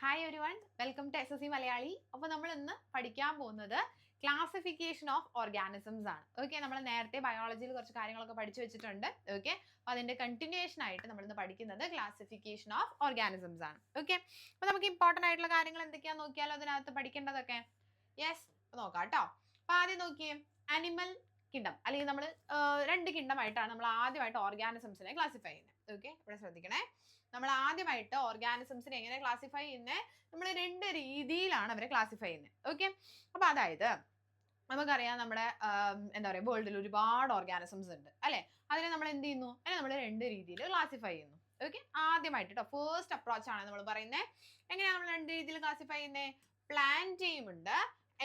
Hi everyone, welcome to SSC Malayali. അപ്പോൾ നമ്മൾ ഇന്ന് പഠിക്കാൻ പോകുന്നത് ക്ലാസിഫിക്കേഷൻ ഓഫ് ഓർഗാനിസംസ് ആണ്. ഓക്കെ, നമ്മൾ നേരത്തെ ബയോളജിയിൽ കുറച്ച് കാര്യങ്ങളൊക്കെ പഠിച്ചു വെച്ചിട്ടുണ്ട്. ഓക്കെ, അപ്പോൾ അതിന്റെ കണ്ടിന്യൂഷൻ ആയിട്ട് നമ്മൾ ഇന്ന് പഠിക്കുന്നത് ക്ലാസിഫിക്കേഷൻ ഓഫ് ഓർഗാനിസംസ് ആണ്. ഓക്കെ, അപ്പോൾ നമുക്ക് ഇമ്പോർട്ടൻ്റ് ആയിട്ടുള്ള കാര്യങ്ങൾ എന്തൊക്കെയാണെന്ന് നോക്കിയാലോ അതിനകത്ത് പഠിക്കേണ്ടതൊക്കെ. യെസ്, നോക്കാം കേട്ടോ. അപ്പോൾ ആദ്യം നോക്കിയേ, അനിമൽ കിങ്ഡം, അല്ലെങ്കിൽ നമ്മൾ രണ്ട് കിങ്ഡമായിട്ടാണ് നമ്മൾ ആദ്യമായിട്ട് ഓർഗാനിസംസിനെ ക്ലാസിഫൈ ചെയ്യുന്നത്. ഓക്കെ, ഇവിടെ ശ്രദ്ധിക്കണേ, നമ്മൾ ആദ്യമായിട്ട് ഓർഗാനിസംസിനെ എങ്ങനെ ക്ലാസിഫൈ ചെയ്യുന്നത്, നമ്മൾ രണ്ട് രീതിയിലാണ് അവരെ ക്ലാസിഫൈ ചെയ്യുന്നത്. ഓക്കെ, അപ്പൊ അതായത് നമുക്കറിയാം നമ്മുടെ എന്താ പറയുക, വേൾഡിൽ ഒരുപാട് ഓർഗാനിസംസ് ഉണ്ട് അല്ലെ. അതിനെ നമ്മൾ എന്ത് ചെയ്യുന്നു, അതിനെ നമ്മൾ രണ്ട് രീതിയിൽ ക്ലാസിഫൈ ചെയ്യുന്നു. ഓക്കെ, ആദ്യമായിട്ട് കേട്ടോ, ഫസ്റ്റ് അപ്രോച്ച് ആണ് നമ്മൾ പറയുന്നത്. എങ്ങനെയാണ് നമ്മൾ രണ്ട് രീതിയിൽ ക്ലാസിഫൈ ചെയ്യുന്നത്? പ്ലാന്റേയും ഉണ്ട്,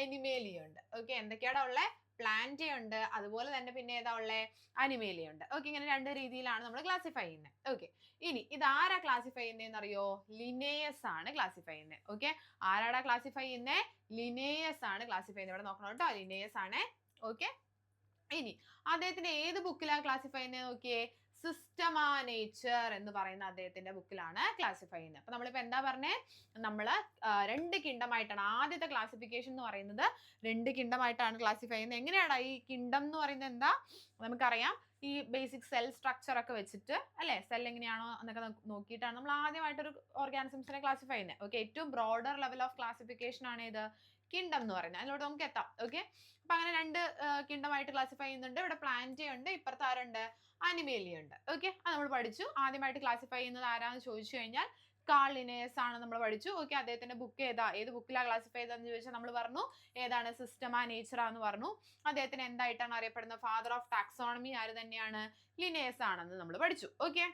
അനിമേലിയും ഉണ്ട്. ഓക്കെ, എന്തൊക്കെയാണ് ഉള്ളത്? പ്ലാന്റേ ഉണ്ട്, അതുപോലെ തന്നെ പിന്നെ ഏതാ ഉള്ളത്? അനിമേലിയ ഉണ്ട്. ഓക്കെ, ഇങ്ങനെ രണ്ട് രീതിയിലാണ് നമ്മൾ ക്ലാസിഫൈ ചെയ്യുന്നത്. ഓക്കെ, ഇനി ഇതാരാ ക്ലാസിഫൈ ചെയ്യുന്നതെന്ന് അറിയോ? ലിനേയസ് ആണ് ക്ലാസിഫൈ ചെയ്യുന്നത്. ഓക്കെ, ആരാടാ ക്ലാസിഫൈ ചെയ്യുന്നത്? ലിനേയസ് ആണ് ക്ലാസിഫൈ ചെയ്യുന്നത്. ഇവിടെ നോക്കണം കേട്ടോ, ലിനേയസ് ആണ്. ഓക്കെ, ഇനി അദ്ദേഹത്തിന്റെ ഏത് ബുക്കിലാണ് ക്ലാസിഫൈ ചെയ്യുന്നത് നോക്കിയേ? സിസ്റ്റമാ നേച്ചർ എന്ന് പറയുന്ന അദ്ദേഹത്തിന്റെ ബുക്കിലാണ് ക്ലാസിഫൈ ചെയ്യുന്നത്. അപ്പൊ നമ്മളിപ്പോ എന്താ പറഞ്ഞേ? നമ്മള് രണ്ട് കിങ്ഡമായിട്ടാണ് ആദ്യത്തെ ക്ലാസിഫിക്കേഷൻ എന്ന് പറയുന്നത്. രണ്ട് കിങ്ഡമായിട്ടാണ് ക്ലാസിഫൈ ചെയ്യുന്നത്. എങ്ങനെയാണ് ഈ കിങ്ഡം എന്ന് പറയുന്നത്? എന്താ നമുക്കറിയാം, ഈ ബേസിക് സെൽ സ്ട്രക്ചർ ഒക്കെ വെച്ചിട്ട് അല്ലെ, സെൽ എങ്ങനെയാണോ എന്നൊക്കെ നോക്കിയിട്ടാണ് നമ്മൾ ആദ്യമായിട്ടൊരു ഓർഗാനിസംസിനെ ക്ലാസിഫൈ ചെയ്യുന്നത്. ഓക്കെ, ഏറ്റവും ബ്രോഡർ ലെവൽ ഓഫ് ക്ലാസിഫിക്കേഷൻ ആണ് ഇത് കിങ്ഡം എന്ന് പറയുന്നത്. അതിലോട്ട് നമുക്ക് എത്താം. ഓക്കെ, അപ്പൊ അങ്ങനെ രണ്ട് കിങ്ഡമായിട്ട് ക്ലാസിഫൈ ചെയ്യുന്നുണ്ട്. ഇവിടെ പ്ലാന്റേ ഉണ്ട്, ഇപ്പുറത്ത് ആരുണ്ട്? അനിമേലിയ ഉണ്ട്. ഓക്കെ, അത് നമ്മൾ പഠിച്ചു. ആദ്യമായിട്ട് ക്ലാസിഫൈ ചെയ്യുന്നത് ആരാന്ന് ചോദിച്ചു കഴിഞ്ഞാൽ കാൾ ലിനേയസ് ആണ് നമ്മൾ പഠിച്ചു. ഓക്കെ, അദ്ദേഹത്തിന്റെ ബുക്ക് ഏതാ, ഏത് ബുക്കിലാണ് ക്ലാസിഫൈ ചെയ്തതെന്ന് ചോദിച്ചാൽ നമ്മൾ പറഞ്ഞു ഏതാണ്? സിസ്റ്റമാ നേച്ചറാ എന്ന് പറഞ്ഞു. അദ്ദേഹത്തിന് എന്തായിട്ടാണ് അറിയപ്പെടുന്നത്? ഫാദർ ഓഫ് ടാക്സോണമി ആര് തന്നെയാണ്? ലിനേയസ് ആണെന്ന് നമ്മൾ പഠിച്ചു. ഓക്കെ,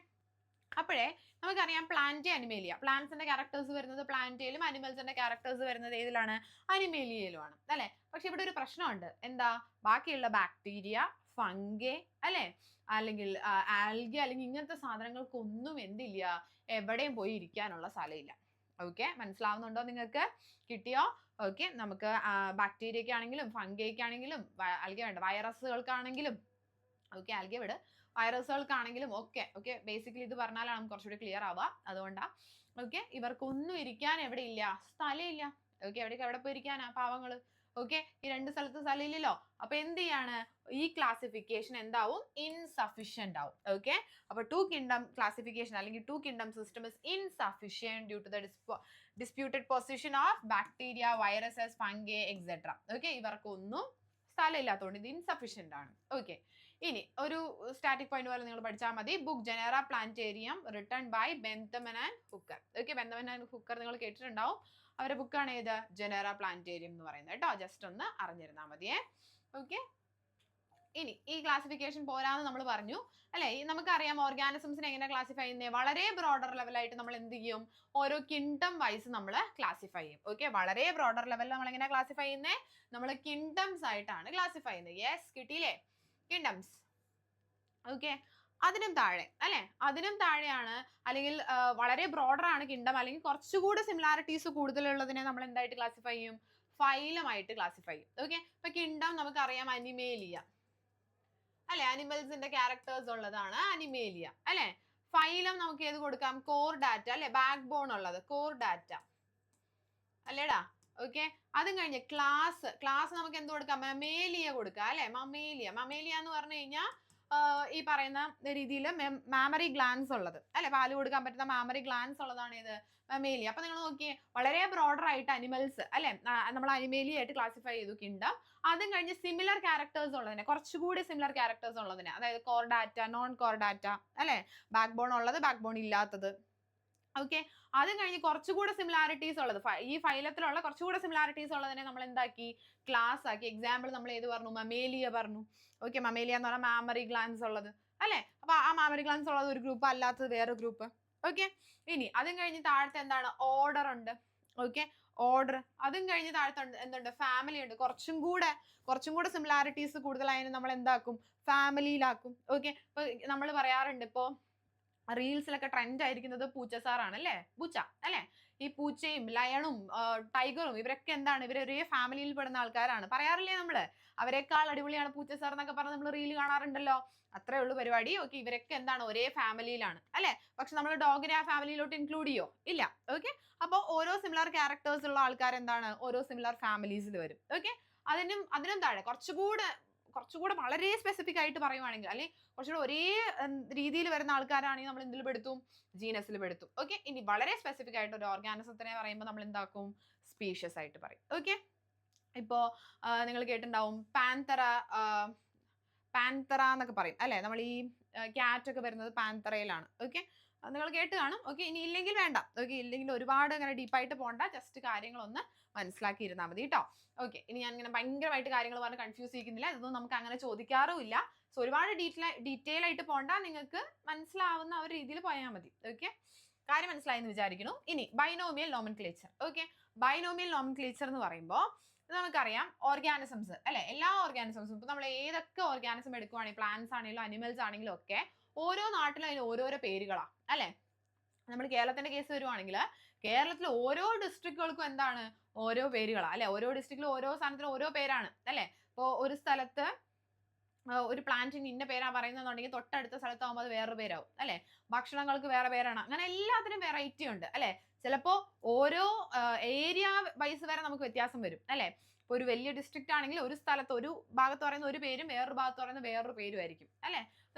അപ്പോഴേ നമുക്കറിയാം പ്ലാന്റേ അനിമേലിയ, പ്ലാന്റ്സിന്റെ ക്യാരക്ടേഴ്സ് വരുന്നത് പ്ലാന്റയിലും അനിമൽസിന്റെ ക്യാരക്ടേഴ്സ് വരുന്നത് ഏതിലാണ്? അനിമേലിയയിലുമാണ് അല്ലെ. പക്ഷെ ഇവിടെ ഒരു പ്രശ്നമുണ്ട്. എന്താ? ബാക്കിയുള്ള ബാക്ടീരിയ, ഫംഗെ അല്ലെ, അല്ലെങ്കിൽ ആൽഗെ അല്ലെങ്കിൽ ഇങ്ങനത്തെ സാധനങ്ങൾക്കൊന്നും എന്തില്ല, എവിടെയും പോയി ഇരിക്കാനുള്ള സ്ഥലമില്ല. ഓക്കെ, മനസ്സിലാവുന്നുണ്ടോ നിങ്ങൾക്ക്? കിട്ടിയോ? ഓക്കെ, നമുക്ക് ബാക്ടീരിയക്കാണെങ്കിലും ഫംഗയ്ക്കാണെങ്കിലും ആൽഗെ വേണ്ട, വൈറസുകൾക്കാണെങ്കിലും ഓക്കെ, ആൽഗെ വിട്, വൈറസുകൾക്കാണെങ്കിലും ഒക്കെ. ഓക്കെ, ബേസിക്കലി ഇത് പറഞ്ഞാലാണ് നമുക്ക് കുറച്ചുകൂടി ക്ലിയർ ആവുക. അതുകൊണ്ടാ. ഓക്കെ, ഇവർക്കൊന്നും ഇരിക്കാൻ എവിടെ ഇല്ല? സ്ഥലമില്ല. ഓക്കെ, എവിടെ പോയി ഇരിക്കാനാ പാവങ്ങള്? ഓക്കെ, ഈ രണ്ട് സ്ഥലത്ത് സ്ഥലമില്ലല്ലോ. അപ്പൊ എന്ത് ചെയ്യാണ്? ഈ ക്ലാസിഫിക്കേഷൻ എന്താവും? ഇൻസഫിഷ്യന്റ് ആവും. ഓക്കെ, അപ്പൊ ടു കിങ്ഡം ക്ലാസിഫിക്കേഷൻ അല്ലെങ്കിൽ two kingdom system is insufficient due to the disputed position of bacteria, viruses, fungi etcetera. Okay, ഇവർക്കൊന്നും സ്ഥലമില്ലാത്തതുകൊണ്ട് ഇത് ഇൻസഫിഷ്യന്റ് ആണ്. ഓക്കെ, ഇനി ഒരു സ്റ്റാറ്റിക് പോയിന്റ് പോലെ നിങ്ങൾ പഠിച്ചാൽ മതി. Book genera plantarum written by Bentham and Hooker. Okay, Bentham and Hooker നിങ്ങൾ കേട്ടിട്ടുണ്ടാവും. അവരുടെ ബുക്കാണ് ഏത്? ജനറ പ്ലാന്റേറിയം എന്ന് പറയുന്നത് കേട്ടോ. ജസ്റ്റ് ഒന്ന് അറിഞ്ഞിരുന്നാൽ മതിയേ. ഓക്കെ, ഇനി ഈ ക്ലാസിഫിക്കേഷൻ പോരാന്ന് നമ്മൾ പറഞ്ഞു അല്ലെ. നമുക്കറിയാം ഓർഗാനിസംസിനെ എങ്ങനെ ക്ലാസിഫൈ ചെയ്യുന്നത്? വളരെ ബ്രോഡർ ലെവലായിട്ട് നമ്മൾ എന്ത് ചെയ്യും? ഓരോ കിങ്ഡം വൈസ് നമ്മൾ ക്ലാസിഫൈ ചെയ്യും. ഓക്കെ, വളരെ ബ്രോഡർ ലെവലിൽ നമ്മൾ എങ്ങനെ ക്ലാസിഫൈ ചെയ്യുന്നത്? നമ്മൾ കിങ്ഡംസ് ആയിട്ടാണ് ക്ലാസിഫൈ ചെയ്യുന്നത്. യെസ്, കിട്ടിയില്ലേ? കിങ്ഡംസ്. ഓക്കെ, അതിനും താഴെ അല്ലെ, അതിനും താഴെയാണ് അല്ലെങ്കിൽ വളരെ ബ്രോഡർ ആണ് കിങ്ഡം, അല്ലെങ്കിൽ കുറച്ചുകൂടി സിമിലാരിറ്റീസ് കൂടുതലുള്ളതിനെ നമ്മൾ എന്തായിട്ട് ക്ലാസിഫൈ ചെയ്യും? ഫൈലമായിട്ട് ക്ലാസിഫൈ ചെയ്യും. ഓക്കെ, ഇപ്പൊ കിങ്ഡം നമുക്കറിയാം അനിമേലിയ അല്ലെ, അനിമൽസിന്റെ ക്യാരക്ടേഴ്സ് ഉള്ളതാണ് അനിമേലിയ അല്ലെ. ഫൈലം നമുക്ക് ഏത് കൊടുക്കാം? കോർ ഡാറ്റ അല്ലെ, ബാക്ക് ബോൺ ഉള്ളത് കോർ ഡാറ്റ അല്ലേടാ. ഓക്കെ, അതും കഴിഞ്ഞ് ക്ലാസ് നമുക്ക് എന്ത് കൊടുക്കാം? മമേലിയ കൊടുക്കാം അല്ലെ. മമേലിയ എന്ന് പറഞ്ഞു കഴിഞ്ഞാൽ ഈ പറയുന്ന രീതിയിൽ മാമറി ഗ്ലാൻസ് ഉള്ളത് അല്ലെ, പാല് കൊടുക്കാൻ പറ്റുന്ന മാമറി ഗ്ലാൻസ് ഉള്ളതാണ് ഇത് മമേലിയ. അപ്പൊ നിങ്ങൾ നോക്കിയേ, വളരെ ബ്രോഡർ ആയിട്ട് അനിമൽസ് അല്ലെ, നമ്മൾ അനിമേലിയ ആയിട്ട് ക്ലാസിഫൈ ചെയ്തു കിങ്ഡം. അതും കഴിഞ്ഞ് സിമിലർ ക്യാരക്ടേഴ്സ് ഉള്ളതിനെ, കുറച്ചുകൂടി സിമിലർ ക്യാരക്ടേഴ്സ് ഉള്ളതിനെ, അതായത് core data, non core data അല്ലെ, ബാക്ക് ബോൺ ഉള്ളത്, ബാക്ക് ബോൺ ഇല്ലാത്തത്. ഓക്കെ, അതും കഴിഞ്ഞ് കുറച്ചുകൂടെ സിമിലാരിറ്റീസ് ഉള്ളത്, ഈ ഫൈലത്തിലുള്ള കുറച്ചുകൂടെ സിമിലാരിറ്റീസ് ഉള്ളതിനെ നമ്മൾ എന്താക്കി? ക്ലാസ് ആക്കി. എക്സാമ്പിൾ നമ്മൾ ഏത് പറഞ്ഞു? മമേലിയ പറഞ്ഞു. ഓക്കെ, മമേലിയ എന്ന് പറഞ്ഞാൽ മാമറി ഗ്ലാൻസ് ഉള്ളത് അല്ലെ. അപ്പൊ ആ മാമറി ഗ്ലാൻസ് ഉള്ളത് ഒരു ഗ്രൂപ്പ്, അല്ലാത്തത് വേറെ ഗ്രൂപ്പ്. ഓക്കെ, ഇനി അതും കഴിഞ്ഞ് താഴത്തെ എന്താണ്? ഓർഡർ ഉണ്ട്. Okay, order. അതും കഴിഞ്ഞ് താഴത്തെ എന്തുണ്ട്? ഫാമിലി ഉണ്ട്. കുറച്ചും കൂടെ സിമിലാരിറ്റീസ് കൂടുതലായതിന് നമ്മൾ എന്താക്കും? ഫാമിലിയിലാക്കും. ഓക്കെ, ഇപ്പൊ നമ്മൾ പറയാറുണ്ട്, ഇപ്പോ റീൽസിലൊക്കെ ട്രെൻഡ് ആയിരിക്കുന്നത് പൂച്ച സാറാണ് അല്ലേ, പൂച്ച അല്ലെ. ഈ പൂച്ചയും ലയണും ടൈഗറും ഇവരൊക്കെ എന്താണ്, ഇവർ ഒരേ ഫാമിലിയിൽ പെടുന്ന ആൾക്കാരാണ്. പറയാറില്ലേ നമ്മള്, അവരെക്കാൾ അടിപൊളിയാണ് പൂച്ച സാർ എന്നൊക്കെ പറഞ്ഞ് നമ്മൾ റീൽ കാണാറുണ്ടല്ലോ. അത്രേ ഉള്ളൂ പരിപാടി. ഓക്കെ, ഇവരൊക്കെ എന്താണ്, ഒരേ ഫാമിലിയിലാണ് അല്ലെ. പക്ഷെ നമ്മൾ ഡോഗിനെ ആ ഫാമിലിയിലോട്ട് ഇൻക്ലൂഡ് ചെയ്യോ? ഇല്ല. ഓക്കെ, അപ്പോൾ ഓരോ സിമിലർ ക്യാരക്ടേഴ്സ് ഉള്ള ആൾക്കാർ എന്താണ്, ഓരോ സിമിലർ ഫാമിലീസിൽ വരും. ഓക്കെ, അതിനും താഴെ കുറച്ചുകൂടെ വളരെ സ്പെസിഫിക് ആയിട്ട് പറയുവാണെങ്കിൽ, അല്ലെങ്കിൽ കുറച്ചുകൂടെ ഒരേ രീതിയിൽ വരുന്ന ആൾക്കാരാണെങ്കിൽ നമ്മൾ എന്തിൽ പെടുത്തും, ജീനസിൽ പെടുത്തും. ഓക്കെ, ഇനി വളരെ സ്പെസിഫിക് ആയിട്ട് ഒരു ഓർഗാനിസത്തിനെ പറയുമ്പോൾ നമ്മൾ എന്താക്കും, സ്പീഷ്യസ് ആയിട്ട് പറയും. ഓക്കെ, ഇപ്പോ നിങ്ങൾ കേട്ടിട്ടുണ്ടാവും പാന്തറ എന്നൊക്കെ പറയും അല്ലെ. നമ്മൾ ഈ ക്യാറ്റ് ഒക്കെ വരുന്നത് പാന്തറയിലാണ്. ഓക്കെ, നിങ്ങൾ കേട്ട് കാണും. ഓക്കെ, ഇനി ഇല്ലെങ്കിൽ വേണ്ട. ഓക്കെ, ഇല്ലെങ്കിൽ ഒരുപാട് അങ്ങനെ ഡീപ്പായിട്ട് പോകണ്ട, ജസ്റ്റ് കാര്യങ്ങളൊന്ന് മനസ്സിലാക്കി ഇരുന്നാൽ മതി കേട്ടോ. ഓക്കെ, ഇനി ഞാൻ ഇങ്ങനെ ഭയങ്കരമായിട്ട് കാര്യങ്ങൾ പറഞ്ഞ് കൺഫ്യൂസ് ചെയ്യിക്കുന്നില്ല. ഇതൊന്നും നമുക്ക് അങ്ങനെ ചോദിക്കാറുമില്ല. സോ ഒരുപാട് ഡീറ്റെയിൽ ആയിട്ട് പോകണ്ട, നിങ്ങൾക്ക് മനസ്സിലാവുന്ന ഒരു രീതിയിൽ പോയാൽ മതി. ഓക്കെ, കാര്യം മനസ്സിലായെന്ന് വിചാരിക്കുന്നു. ഇനി binomial nomenclature. Okay, binomial nomenclature എന്ന് പറയുമ്പോൾ നമുക്കറിയാം ഓർഗാനിസംസ് അല്ലെ, എല്ലാ ഓർഗാനിസംസും ഇപ്പൊ നമ്മൾ ഏതൊക്കെ ഓർഗാനിസം എടുക്കുവാണെങ്കിൽ, പ്ലാന്റ്സ് ആണെങ്കിലും അനിമൽസ് ആണെങ്കിലും ഒക്കെ ഓരോ നാട്ടിലും അതിന് ഓരോരോ പേരുകളാ അല്ലെ. നമ്മൾ കേരളത്തിന്റെ കേസ് വരുവാണെങ്കിൽ കേരളത്തിൽ ഓരോ ഡിസ്ട്രിക്റ്റുകൾക്കും എന്താണ്, ഓരോ പേരുകളാ അല്ലെ. ഓരോ ഡിസ്ട്രിക്റ്റിലും ഓരോ സ്ഥലത്തിനും ഓരോ പേരാണ് അല്ലെ. ഇപ്പോൾ ഒരു സ്ഥലത്ത് ഒരു പ്ലാന്റിന് ഇന്ന പേരാ പറയുന്നുണ്ടെങ്കിൽ തൊട്ടടുത്ത സ്ഥലത്താകുമ്പോൾ അത് വേറൊരു പേരാവും അല്ലെ. ഭക്ഷണങ്ങൾക്ക് വേറെ പേരാണ്. അങ്ങനെ എല്ലാത്തിനും വെറൈറ്റി ഉണ്ട് അല്ലെ. ചിലപ്പോൾ ഓരോ ഏരിയ വൈസ് വരെ നമുക്ക് വ്യത്യാസം വരും അല്ലെ. ഇപ്പൊ ഒരു വലിയ ഡിസ്ട്രിക്റ്റ് ആണെങ്കിൽ ഒരു സ്ഥലത്ത് ഒരു ഭാഗത്ത് പറയുന്ന ഒരു പേരും വേറൊരു ഭാഗത്ത് പറയുന്ന വേറൊരു പേരും ആയിരിക്കും അല്ലെ.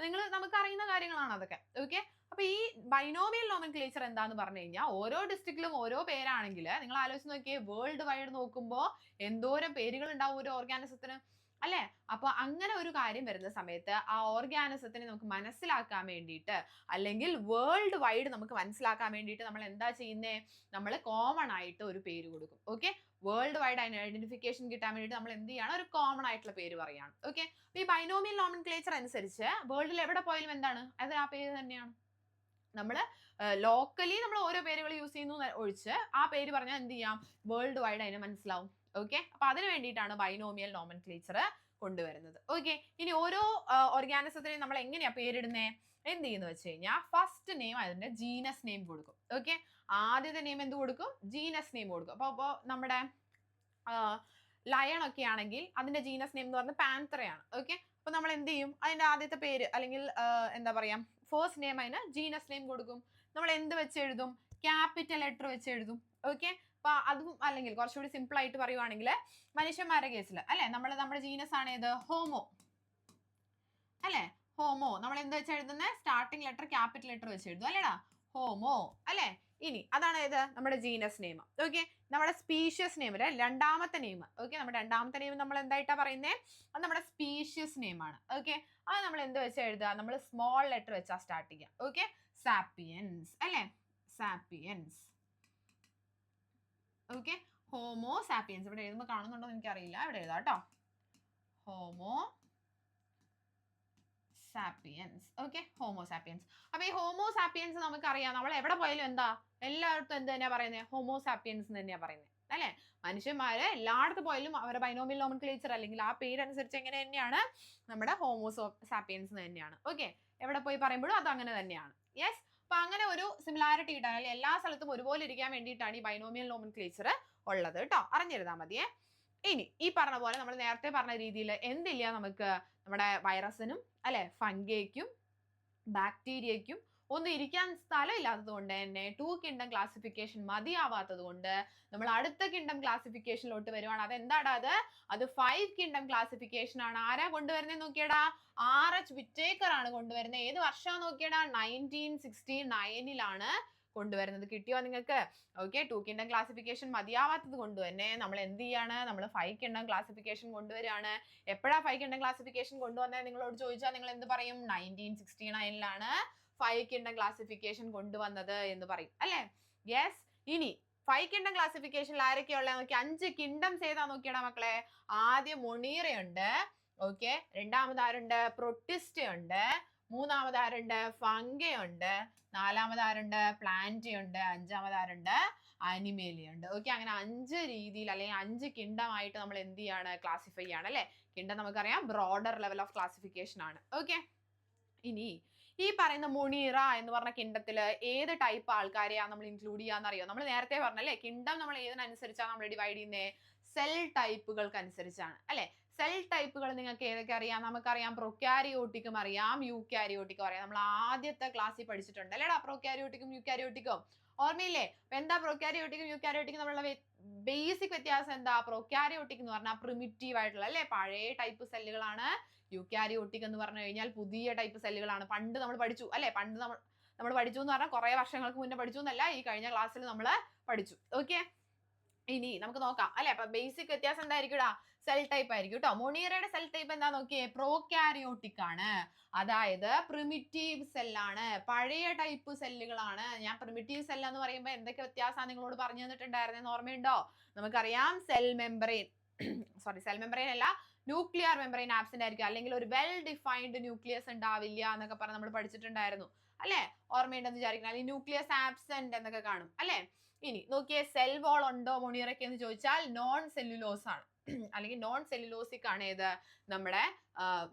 നമുക്ക് അറിയുന്ന കാര്യങ്ങളാണ് അതൊക്കെ. ഓക്കെ, അപ്പൊ ഈ ബൈനോമിയൽ നോമൻക്ലേച്ചർ എന്താന്ന് പറഞ്ഞു കഴിഞ്ഞാൽ ഓരോ ഡിസ്ട്രിക്റ്റിലും ഓരോ പേരാണെങ്കിൽ നിങ്ങൾ ആലോചിച്ച് നോക്കിയേ, വേൾഡ് വൈഡ് നോക്കുമ്പോൾ എന്തോരം പേരുകൾ ഉണ്ടാവും ഒരു ഓർഗാനിസത്തിന് അല്ലെ. അപ്പൊ അങ്ങനെ ഒരു കാര്യം വരുന്ന സമയത്ത് ആ ഓർഗാനിസത്തിനെ നമുക്ക് മനസ്സിലാക്കാൻ വേണ്ടിയിട്ട്, അല്ലെങ്കിൽ വേൾഡ് വൈഡ് നമുക്ക് മനസ്സിലാക്കാൻ വേണ്ടിയിട്ട് നമ്മൾ എന്താ ചെയ്യുന്നേ, നമ്മൾ കോമൺ ആയിട്ട് ഒരു പേര് കൊടുക്കും. ഓക്കെ, വേൾഡ് വൈഡ് അതിന് ഐഡന്റിഫിക്കേഷൻ കിട്ടാൻ വേണ്ടിയിട്ട് നമ്മൾ എന്ത് ചെയ്യണം, ഒരു കോമൺ ആയിട്ടുള്ള പേര് പറയാണ്. ഓക്കെ, ഈ ബൈനോമിയൽ നോമൻക്ലേച്ചർ അനുസരിച്ച് വേൾഡിൽ എവിടെ പോയാലും എന്താണ്, അത് ആ പേര് തന്നെയാണ്. നമ്മൾ ലോക്കലി നമ്മൾ ഓരോ പേരുകൾ യൂസ് ചെയ്യുന്നു ഒഴിച്ച് ആ പേര് പറഞ്ഞാൽ എന്ത് ചെയ്യാം, വേൾഡ് വൈഡ് അതിനെ മനസ്സിലാവും. ഓക്കെ, അപ്പൊ അതിന് വേണ്ടിയിട്ടാണ് ബൈനോമിയൽ നോമൻക്ലേച്ചർ കൊണ്ടുവരുന്നത്. ഓക്കെ, ഇനി ഓരോ ഓർഗാനിസത്തിനെയും നമ്മൾ എങ്ങനെയാ പേരിടുന്നേ, എന്ത് ചെയ്യുന്നു വെച്ച് കഴിഞ്ഞാൽ ഫസ്റ്റ് നെയിം അതിന്റെ ജീനസ് നെയിം കൊടുക്കും. ഓക്കെ, ആദ്യത്തെ നെയിം എന്ത് കൊടുക്കും, ജീനസ് നെയിം കൊടുക്കും. അപ്പോൾ നമ്മുടെ ലയൺ ഒക്കെ ആണെങ്കിൽ അതിന്റെ ജീനസ് നെയിം എന്ന് പറയുന്നത് പാന്തറയാണ്. ഓക്കെ, അപ്പൊ നമ്മൾ എന്ത് ചെയ്യും, അതിന്റെ ആദ്യത്തെ പേര് അല്ലെങ്കിൽ എന്താ പറയാ ഫസ്റ്റ് നെയിം അതിന് ജീനസ് നെയിം കൊടുക്കും. നമ്മൾ എന്ത് വെച്ച് എഴുതും, ക്യാപിറ്റൽ ലെറ്റർ വെച്ച് എഴുതും. ഓക്കെ, അപ്പൊ അതും അല്ലെങ്കിൽ കുറച്ചുകൂടി സിമ്പിൾ ആയിട്ട് പറയുവാണെങ്കിൽ മനുഷ്യന്മാരുടെ കേസിൽ അല്ലെ, നമ്മുടെ ജീനസ് ആണ് ഏത്, ഹോമോ അല്ലെ. ഹോമോ നമ്മൾ എന്ത് വെച്ച് എഴുതുന്നത്, സ്റ്റാർട്ടിംഗ് ലെറ്റർ ക്യാപിറ്റൽ ലെറ്റർ വെച്ച് എഴുതും അല്ലേടാ, ഹോമോ അല്ലെ. ഇനി അതാണ് ഏത്, നമ്മുടെ ജീനസ് നെയിം. ഓക്കെ, നമ്മുടെ സ്പീഷ്യസ് നെയിം രണ്ടാമത്തെ നെയിം. ഓക്കെ, നമ്മുടെ രണ്ടാമത്തെ നെയിം നമ്മൾ എന്തായിട്ടാ പറയുന്നത്, അത് നമ്മുടെ സ്പീഷ്യസ് നെയിം ആണ്. ഓക്കെ, അത് നമ്മൾ എന്ത് വെച്ച് എഴുതുക, നമ്മൾ സ്മോൾ ലെറ്റർ വെച്ചാ സ്റ്റാർട്ട് ചെയ്യുക. ഓക്കെ, സാപ്പിയൻസ് അല്ലെ, സാപ്പിയൻസ്. Okay, homo sapiens. ഇവിടെ എഴുതുമ്പോൾ കാണുന്നുണ്ടോ എന്ന് എനിക്കറിയില്ല, ഇവിടെ എഴുതാം കേട്ടോ, homo sapiens. Okay, homo sapiens. അപ്പൊ ഈ ഹോമോ സാപ്പിയൻസ് നമുക്കറിയാം, നമ്മൾ എവിടെ പോയാലും എന്താ, എല്ലായിടത്തും എന്ത് തന്നെയാ പറയുന്നത്, ഹോമോ സാപ്പിയൻസ് തന്നെയാ പറയുന്നത് അല്ലെ. മനുഷ്യന്മാര് എല്ലായിടത്തും പോയാലും അവരുടെ ബൈനോമിയൽ നോമൻക്ലേച്ചർ അല്ലെങ്കിൽ ആ പേരനുസരിച്ച് എങ്ങനെ തന്നെയാണ്, നമ്മുടെ ഹോമോ സാപ്പിയൻസ് തന്നെയാണ്. ഓക്കെ, എവിടെ പോയി പറയുമ്പോഴും അത് അങ്ങനെ തന്നെയാണ്. യെസ്, അപ്പൊ അങ്ങനെ ഒരു സിമിലാരിറ്റി കിട്ടാൻ, അല്ലെങ്കിൽ എല്ലാ സ്ഥലത്തും ഒരുപോലെ ഇരിക്കാൻ വേണ്ടിയിട്ടാണ് ഈ ബൈനോമിയൽ നോമൻക്ലേച്ചർ ഉള്ളത് കേട്ടോ, അറിഞ്ഞിരുന്നാൽ മതിയേ. ഇനി ഈ പറഞ്ഞ പോലെ നമ്മൾ നേരത്തെ പറഞ്ഞ രീതിയിൽ എന്തില്ല, നമുക്ക് നമ്മുടെ വൈറസിനും അല്ലെ ഫംഗയ്ക്കും ബാക്ടീരിയയ്ക്കും ഒന്നും ഇരിക്കാൻ സ്ഥലം ഇല്ലാത്തത് കൊണ്ട് തന്നെ 2 കിങ്ഡം ക്ലാസിഫിക്കേഷൻ മതിയാവാത്തത് കൊണ്ട് നമ്മൾ അടുത്ത കിങ്ഡം ക്ലാസിഫിക്കേഷനിലോട്ട് വരുവാണ്. അതെന്താടാ, അത് 5 കിങ്ഡം ക്ലാസിഫിക്കേഷൻ ആണ്. ആരാ കൊണ്ടുവരുന്നത് നോക്കിയടാ, RH വിറ്റേക്കർ ആണ് കൊണ്ടുവരുന്നത്. ഏത് വർഷം നോക്കിയടാ, 1969 കൊണ്ടുവരുന്നത്. കിട്ടിയോ നിങ്ങൾക്ക്? ഓക്കെ, 2 കിങ്ഡം ക്ലാസിഫിക്കേഷൻ മതിയാവാത്തത് കൊണ്ട് തന്നെ നമ്മൾ എന്ത് ചെയ്യാണ്, നമ്മൾ 5 കിങ്ഡം ക്ലാസിഫിക്കേഷൻ കൊണ്ടുവരികയാണ്. എപ്പോഴാ 5 കിങ്ഡം ക്ലാസിഫിക്കേഷൻ കൊണ്ടുവന്നത് നിങ്ങളോട് ചോദിച്ചാൽ നിങ്ങൾ എന്ത് പറയും, 1969 5 കിങ്ഡം ക്ലാസിഫിക്കേഷൻ കൊണ്ടുവന്നത് എന്ന് പറയും അല്ലെ. യെസ്, ഇനി 5 കിങ്ഡം ക്ലാസിഫിക്കേഷനിൽ ആരൊക്കെയുള്ള നോക്കി, 5 കിങ്ഡംസ് ഏതാ നോക്കിയടാ മക്കളെ. ആദ്യം മൊണീറയുണ്ട്. ഓക്കെ, രണ്ടാമത് ആരുണ്ട്, പ്രൊട്ടിസ്റ്റ ഉണ്ട്. മൂന്നാമത് ആരുണ്ട്, ഫംഗയുണ്ട്. നാലാമത് ആരുണ്ട്, പ്ലാന്റയുണ്ട്. അഞ്ചാമത് ആരുണ്ട്, അനിമേലിയുണ്ട്. ഓക്കെ, അങ്ങനെ 5 രീതിയിൽ അല്ലെങ്കിൽ 5 കിങ്ഡം ആയിട്ട് നമ്മൾ എന്ത് ചെയ്യാണ്, ക്ലാസിഫൈ ചെയ്യാണ് അല്ലെ. കിങ്ഡം നമുക്കറിയാം ബ്രോഡർ ലെവൽ ഓഫ് ക്ലാസിഫിക്കേഷൻ ആണ്. ഓക്കെ, ഇനി ഈ പറയുന്ന മുണീറ എന്ന് പറഞ്ഞ കിണ്ടത്തില് ഏത് ടൈപ്പ് ആൾക്കാരെയാണ് നമ്മൾ ഇൻക്ലൂഡ് ചെയ്യാന്നറിയോ? നമ്മൾ നേരത്തെ പറഞ്ഞല്ലേ, കിണ്ടം നമ്മൾ ഏതിനനുസരിച്ചാണ് നമ്മൾ ഡിവൈഡ് ചെയ്യുന്നത്? സെൽ ടൈപ്പുകൾക്ക് അനുസരിച്ചാണ് അല്ലെ. സെൽ ടൈപ്പുകൾ നിങ്ങൾക്ക് ഏതൊക്കെ അറിയാം? നമുക്കറിയാം പ്രൊക്യാരിയോട്ടിക്കും അറിയാം, യൂക്യാരിയോട്ടിക്കും അറിയാം. നമ്മൾ ആദ്യത്തെ ക്ലാസ്സിൽ പഠിച്ചിട്ടുണ്ട് അല്ലേടാ പ്രൊക്യാരിയോട്ടിക്കും യൂക്യാരിയോട്ടിക്കും. ഓർമ്മയില്ലേ? എന്താ പ്രൊക്യാരിയോട്ടിക്കും യൂക്യാരിയോട്ടിക്കും തമ്മിലുള്ള ബേസിക് വ്യത്യാസം എന്താ? പ്രൊക്യാരിയോട്ടിക് എന്ന് പറഞ്ഞാൽ പ്രിമിറ്റീവ് ആയിട്ടുള്ള അല്ലെ പഴയ ടൈപ്പ് സെല്ലുകളാണ്. യൂക്യാരിയോട്ടിക് എന്ന് പറഞ്ഞു കഴിഞ്ഞാൽ പുതിയ ടൈപ്പ് സെല്ലുകളാണ്. പണ്ട് നമ്മൾ പഠിച്ചു അല്ലെ, പണ്ട് നമ്മൾ പഠിച്ചു എന്ന് പറഞ്ഞാൽ കുറെ വർഷങ്ങൾക്ക് മുന്നേ പഠിച്ചു എന്നല്ല, ഈ കഴിഞ്ഞ ക്ലാസ്സിൽ നമ്മൾ പഠിച്ചു. ഓക്കെ, ഇനി നമുക്ക് നോക്കാം അല്ലെ. അപ്പൊ ബേസിക് വ്യത്യാസം എന്തായിരിക്കും? സെൽ ടൈപ്പ് ആയിരിക്കും കേട്ടോ. മൊണീറയുടെ സെൽ ടൈപ്പ് എന്താ നോക്കിയേ? പ്രോക്യാരിയോട്ടിക് ആണ്, അതായത് പ്രിമിറ്റീവ് സെല്ലാണ്, പഴയ ടൈപ്പ് സെല്ലുകളാണ്. ഞാൻ പ്രിമിറ്റീവ് സെൽ എന്ന് പറയുമ്പോൾ എന്തൊക്കെ വ്യത്യാസമാണ് നിങ്ങളോട് പറഞ്ഞു തന്നിട്ടുണ്ടായിരുന്നെന്ന് ഓർമ്മയുണ്ടോ? നമുക്കറിയാം സെൽ മെമ്പറൈൻ സെൽ മെമ്പറൈൻ അല്ല, ന്യൂക്ലിയർ മെമ്പറൈൻ ആബ്സെന്റ് ആയിരിക്കും, അല്ലെങ്കിൽ ഒരു വെൽ ഡിഫൈൻഡ് ന്യൂക്ലിയസ് ഉണ്ടാവില്ല എന്നൊക്കെ പറഞ്ഞ് നമ്മൾ പഠിച്ചിട്ടുണ്ടായിരുന്നു അല്ലെ. ഓർമ്മയുണ്ടെന്ന് വിചാരിക്കണം. അല്ലെങ്കിൽ ന്യൂക്ലിയസ് ആബ്സെന്റ് എന്നൊക്കെ കാണും അല്ലെ. ഇനി നോക്കിയേ, സെൽ വോൾ ഉണ്ടോ മൊണീറയ്ക്ക് എന്ന് ചോദിച്ചാൽ നോൺ സെല്ലുലോസ് ആണ്, അല്ലെങ്കിൽ നോൺ സെല്ലുലോസിക് ആണ് ഏത്? നമ്മുടെ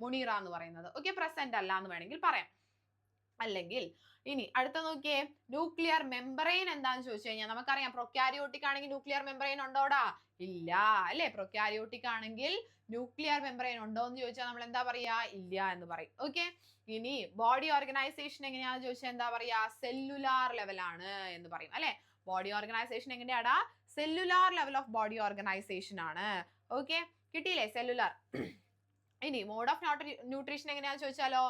മൊണീറ എന്ന് പറയുന്നത്. ഓക്കെ, പ്രസന്റ് അല്ല എന്ന് വേണമെങ്കിൽ പറയാം. അല്ലെങ്കിൽ ഇനി അടുത്ത നോക്കിയേ, ന്യൂക്ലിയർ മെമ്പറൈൻ എന്താന്ന് ചോദിച്ചു കഴിഞ്ഞാൽ നമുക്കറിയാം പ്രൊക്യാരിയോട്ടിക് ആണെങ്കിൽ ന്യൂക്ലിയർ മെമ്പറൈൻ ഉണ്ടോടാ? ഇല്ല അല്ലെ. പ്രൊക്യാരിയോട്ടിക് ആണെങ്കിൽ ന്യൂക്ലിയർ മെമ്പറൈൻ ഉണ്ടോ എന്ന് ചോദിച്ചാൽ നമ്മൾ എന്താ പറയാ? ഇല്ല എന്ന് പറയും. ഓക്കെ, ഇനി ബോഡി ഓർഗനൈസേഷൻ എങ്ങനെയാണെന്ന് ചോദിച്ചാൽ എന്താ പറയാ? സെല്ലുലാർ ലെവൽ ആണ് എന്ന് പറയും അല്ലെ. ബോഡി ഓർഗനൈസേഷൻ എങ്ങനെയാടാ? Cellular level of body organisation ആണ്. ഓക്കെ, കിട്ടിയില്ലേ? സെല്ലുലാർ. ഇനി മോഡ് ഓഫ് ന്യൂട്രീഷൻ എങ്ങനെയാണെന്ന് ചോദിച്ചാലോ,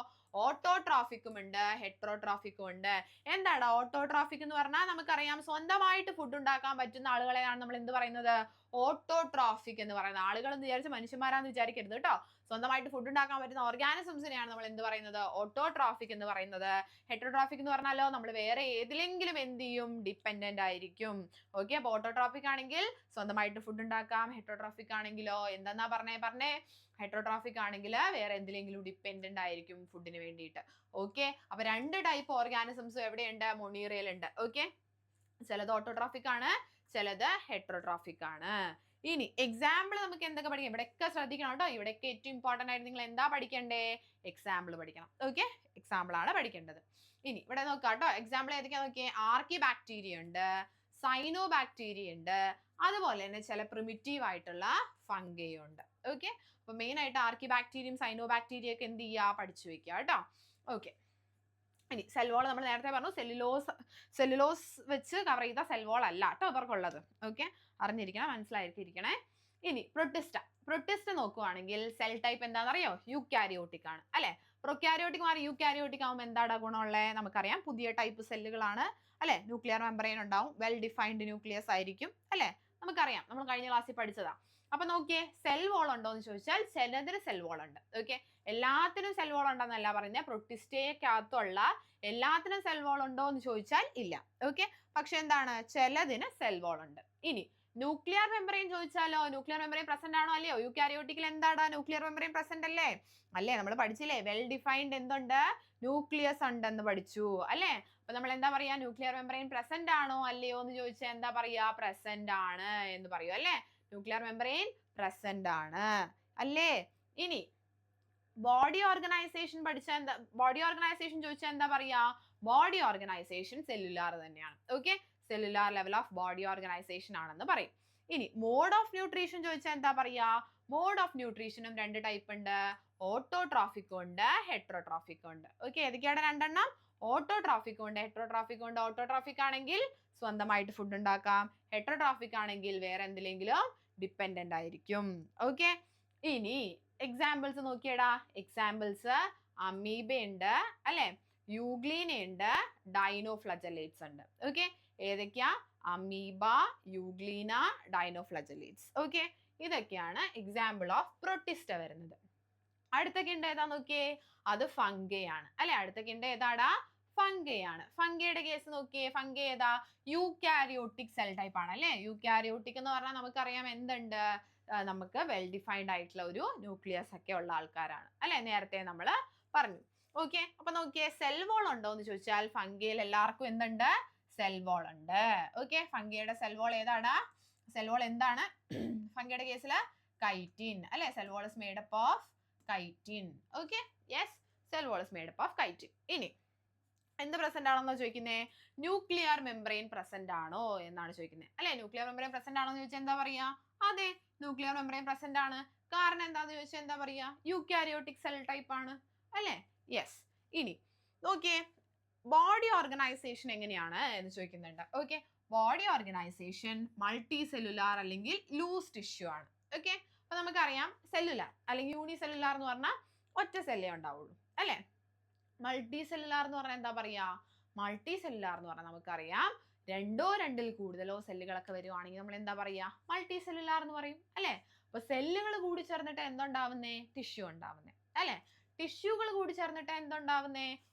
ഓട്ടോട്രോഫിക്കും ഉണ്ട്, ഹെട്രോട്രോഫിക്കും ഉണ്ട്. എന്താണ് ഓട്ടോട്രോഫിക് എന്ന് പറഞ്ഞാൽ? നമുക്കറിയാം സ്വന്തമായിട്ട് ഫുഡ് ഉണ്ടാക്കാൻ പറ്റുന്ന ആളുകളെയാണ് നമ്മൾ എന്ത് പറയുന്നത്? ഓട്ടോട്രോഫിക് എന്ന് പറയുന്നത്. ആളുകൾ എന്ന് വിചാരിച്ച് മനുഷ്യന്മാരാന്ന് വിചാരിക്കരുത് കേട്ടോ. സ്വന്തമായിട്ട് ഫുഡ് ഉണ്ടാക്കാൻ പറ്റുന്ന ഓർഗാനിസംസിനെയാണ് നമ്മൾ എന്ത് പറയുന്നത്? ഓട്ടോട്രോഫിക് എന്ന് പറയുന്നത്. ഹെട്രോട്രോഫിക് എന്ന് പറഞ്ഞാലോ, നമ്മൾ വേറെ ഏതിലെങ്കിലും എന്ത് ചെയ്യും? ഡിപ്പെൻഡന്റ് ആയിരിക്കും. ഓക്കെ, അപ്പൊ ഓട്ടോട്രോഫിക് ആണെങ്കിൽ സ്വന്തമായിട്ട് ഫുഡ് ഉണ്ടാക്കാം. ഹെട്രോട്രോഫിക് ആണെങ്കിലോ എന്താ പറഞ്ഞേ? ഹെട്രോട്രോഫിക് ആണെങ്കിൽ വേറെ എന്തിലെങ്കിലും ഡിപ്പെൻഡന്റ് ആയിരിക്കും ഫുഡിന് വേണ്ടിയിട്ട്. ഓക്കെ, അപ്പൊ രണ്ട് ടൈപ്പ് ഓർഗാനിസംസും എവിടെയുണ്ട്? മൊണീറയിലുണ്ട്. ഓക്കെ, ചിലത് ഓട്ടോട്രോഫിക് ആണ്, ചിലത് ഹെട്രോട്രോഫിക് ആണ്. ഇനി എക്സാമ്പിൾ നമുക്ക് എന്തൊക്കെ പഠിക്കാം? ഇവിടെയൊക്കെ ശ്രദ്ധിക്കണം കേട്ടോ. ഇവിടെയൊക്കെ ഏറ്റവും ഇമ്പോർട്ടന്റ് ആയിട്ട് നിങ്ങൾ എന്താ പഠിക്കണ്ടേ? എക്സാമ്പിൾ പഠിക്കണം. ഓക്കെ, എക്സാമ്പിൾ ആണ് പഠിക്കേണ്ടത്. ഇനി ഇവിടെ നോക്കാം കേട്ടോ. എക്സാമ്പിൾ ഏതൊക്കെയാ നോക്കിയേ? ആർക്കി ബാക്ടീരിയ ഉണ്ട്, സൈനോ ബാക്ടീരിയ ഉണ്ട്, അതുപോലെ തന്നെ ചില പ്രിമിറ്റീവ് ആയിട്ടുള്ള ഫംഗയും ഉണ്ട്. ഓക്കെ, അപ്പൊ മെയിൻ ആയിട്ട് ആർക്കി ബാക്ടീരിയയും സൈനോ ബാക്ടീരിയ ഒക്കെ എന്ത് ചെയ്യുക? പഠിച്ചു വെക്കുക കേട്ടോ. ഓക്കെ, ഇനി സെൽ വോൾ നമ്മൾ നേരത്തെ പറഞ്ഞു, സെല്ലുലോസ് വെച്ച് കവർ ചെയ്ത സെൽ വോൾ അല്ല കേട്ടോ ഇവർക്കുള്ളത്. ഓക്കെ, അറിഞ്ഞിരിക്കണം, മനസ്സിലായിരിക്കണേ. ഇനി പ്രൊട്ടിസ്റ്റ നോക്കുവാണെങ്കിൽ സെൽ ടൈപ്പ് എന്താണെന്നറിയോ? യൂക്യാരിയോട്ടിക് ആണ് അല്ലെ. പ്രൊക്യാരിയോട്ടിക് മാറി യൂക്യാരിയോട്ടിക് ആവുമ്പോൾ എന്താണ് ഗുണമുള്ളത്? നമുക്കറിയാം പുതിയ ടൈപ്പ് സെല്ലുകളാണ് അല്ലെ. ന്യൂക്ലിയർ മെമ്പറൈൻ ഉണ്ടാവും, വെൽ ഡിഫൈൻഡ് ന്യൂക്ലിയസ് ആയിരിക്കും അല്ലെ. നമുക്കറിയാം, നമ്മൾ കഴിഞ്ഞ ക്ലാസ്സിൽ പഠിച്ചതാ. അപ്പൊ നോക്കിയേ, സെൽ വോൾ ഉണ്ടോ എന്ന് ചോദിച്ചാൽ ചിലതിന് സെൽ വോൾ ഉണ്ട്. ഓക്കെ, എല്ലാത്തിനും സെൽ വോൾ ഉണ്ടെന്നല്ല പറയുന്നത്. പ്രൊട്ടിസ്റ്റേക്കകത്തുള്ള എല്ലാത്തിനും സെൽ വോൾ ഉണ്ടോ എന്ന് ചോദിച്ചാൽ ഇല്ല. ഓക്കെ, പക്ഷെ എന്താണ്? ചിലതിന് സെൽ വോൾ ഉണ്ട്. ഇനി ന്യൂക്ലിയർ മെമ്പറൈൻ ചോദിച്ചാലോ? ന്യൂക്ലിയർ മെമ്പറൈൻ പ്രസന്റ് ആണോ അല്ലയോ? യൂക്യാരിയോട്ടിക്കിൽ എന്താടാ? ന്യൂക്ലിയർ മെമ്പറൈൻ പ്രസന്റ് അല്ലേ? നമ്മൾ പഠിച്ചില്ലേ? വെൽ ഡിഫൈൻഡ് എന്തുണ്ട്? ന്യൂക്ലിയസ് ഉണ്ടെന്ന് പഠിച്ചു അല്ലേ. അപ്പൊ നമ്മൾ എന്താ പറയാ? ന്യൂക്ലിയർ മെമ്പറൈൻ പ്രസന്റ് ആണോ അല്ലയോ എന്ന് ചോദിച്ചാൽ എന്താ പറയാ? പ്രസന്റ് ആണ് എന്ന് പറയൂ അല്ലേ. ന്യൂക്ലിയർ മെമ്പറൈൻ പ്രസന്റ് ആണ് അല്ലേ. ഇനി ബോഡി ഓർഗനൈസേഷൻ ചോദിച്ചാൽ എന്താ പറയാ? ബോഡി ഓർഗനൈസേഷൻ സെല്ലുലാർ തന്നെയാണ്. Okay, cellular level of body organisation ആണെന്ന് പറയും. ഇനി മോഡ് ഓഫ് ന്യൂട്രീഷൻ ചോദിച്ചാൽ എന്താ പറയാ? മോഡ് ഓഫ് ന്യൂട്രീഷനും രണ്ട് ടൈപ്പ് ഉണ്ട്, ഓട്ടോട്രോഫിക് ഉണ്ട്, ഹെട്രോട്രോഫിക് ഉണ്ട്. ഓക്കെ, ഏതൊക്കെയാണ് രണ്ടെണ്ണം? ഓട്ടോട്രോഫിക് ഉണ്ട്, ഹെട്രോട്രോഫിക് ഉണ്ട്. ഓട്ടോട്രോഫിക് ആണെങ്കിൽ സ്വന്തമായിട്ട് ഫുഡ് ഉണ്ടാക്കാം, ഹെട്രോട്രോഫിക് ആണെങ്കിൽ വേറെ എന്തിലെങ്കിലും ഡിപ്പെൻഡന്റ് ആയിരിക്കും. ഓക്കെ, ഇനി എക്സാമ്പിൾസ് നോക്കിയടാ. എക്സാമ്പിൾസ് അമീബ ഉണ്ട് അല്ലെ, യൂഗ്ലീന ഉണ്ട്, ഡൈനോഫ്ലജലേറ്റ്സ് ഉണ്ട്. ഓക്കെ, ഏതൊക്കെയാ? Amoeba, euglena, ഡൈനോഫ്ലജലേറ്റ്സ്. ഓക്കെ, ഇതൊക്കെയാണ് എക്സാമ്പിൾ ഓഫ് പ്രൊട്ടിസ്റ്റ വരുന്നത്. അടുത്തൊക്കെ ഉണ്ട് ഏതാ നോക്കിയേ? അത് ഫംഗയാണ് അല്ലെ. അടുത്തൊക്കെ ഉണ്ട് ഏതാടാ? ഫംഗയാണ്. ഫംഗയുടെ കേസ് നോക്കിയേ. ഫംഗ ഏതാ? യൂക്യാരിയോട്ടിക് സെൽ ടൈപ്പ് ആണ് അല്ലെ. യൂക്യാരിയോട്ടിക് എന്ന് പറഞ്ഞാൽ നമുക്കറിയാം എന്തുണ്ട്? നമുക്ക് വെൽ ഡിഫൈൻഡ് ആയിട്ടുള്ള ഒരു ന്യൂക്ലിയസ് ഒക്കെ ഉള്ള ആൾക്കാരാണ് അല്ലെ, നേരത്തെ നമ്മൾ പറഞ്ഞു. ഓക്കെ, അപ്പൊ നോക്കിയേ, സെൽ വോൾ ഉണ്ടോ എന്ന് ചോദിച്ചാൽ ഫംഗയിൽ എല്ലാവർക്കും എന്തുണ്ട്? സെൽ വോൾ ഉണ്ട്. ഓക്കെ, ഫംഗയുടെ സെൽ വോൾ ഏതാടാ? സെൽ വോൾ എന്താണ്? ഫംഗയുടെ കേസിൽ കൈറ്റിൻ അല്ലെ. Cell wall is made up of chitin. Okay, yes, cell wall is made up of chitin. ഇനി എന്ത് പ്രസന്റ് ആണെന്നോ ചോദിക്കുന്നേ? ന്യൂക്ലിയർ മെംബ്രെയിൻ പ്രസന്റ് ആണോ എന്നാണ് ചോദിക്കുന്നത് അല്ലെ? ന്യൂക്ലിയർ മെംബ്രെയിൻ പ്രസന്റ് ആണോ എന്ന് ചോദിച്ചാൽ എന്താ പറയാ? അതെ, ന്യൂക്ലിയർ മെംബ്രെയിൻ പ്രസന്റ് ആണ്. കാരണം എന്താന്ന് ചോദിച്ചാൽ എന്താ പറയാ? യൂക്കാരിയോട്ടിക് സെൽ ടൈപ്പ് ആണ് അല്ലെ? യെസ്. ഇനി നോക്കിയേ, ബോഡി ഓർഗനൈസേഷൻ എങ്ങനെയാണ് എന്ന് ചോദിക്കുന്നുണ്ട്. Okay, body organisation multi cellular അല്ലെങ്കിൽ ലൂസ് ടിഷ്യൂ ആണ്. ഓക്കെ, അപ്പൊ നമുക്കറിയാം സെല്ലുലാർ അല്ലെങ്കിൽ യൂണിസെല്ലുലാർ എന്ന് പറഞ്ഞാൽ ഒറ്റ സെല്ലേ ഉണ്ടാവുള്ളൂ അല്ലെ? മൾട്ടി സെല്ലുലാർ എന്ന് പറഞ്ഞാൽ എന്താ പറയാ? മൾട്ടി സെല്ലുലാർ എന്ന് പറഞ്ഞാൽ നമുക്കറിയാം രണ്ടോ രണ്ടിൽ കൂടുതലോ സെല്ലുകളൊക്കെ വരുവാണെങ്കിൽ നമ്മൾ എന്താ പറയാ? മൾട്ടി സെല്ലുലാർ എന്ന് പറയും അല്ലെ? അപ്പൊ സെല്ലുകൾ കൂടി ചേർന്നിട്ട് എന്തുണ്ടാവുന്നേ? ടിഷ്യൂ ഉണ്ടാവുന്നേ അല്ലെ? ടിഷ്യൂകൾ കൂടി ചേർന്നിട്ട് എന്തുണ്ടാവുന്നേ?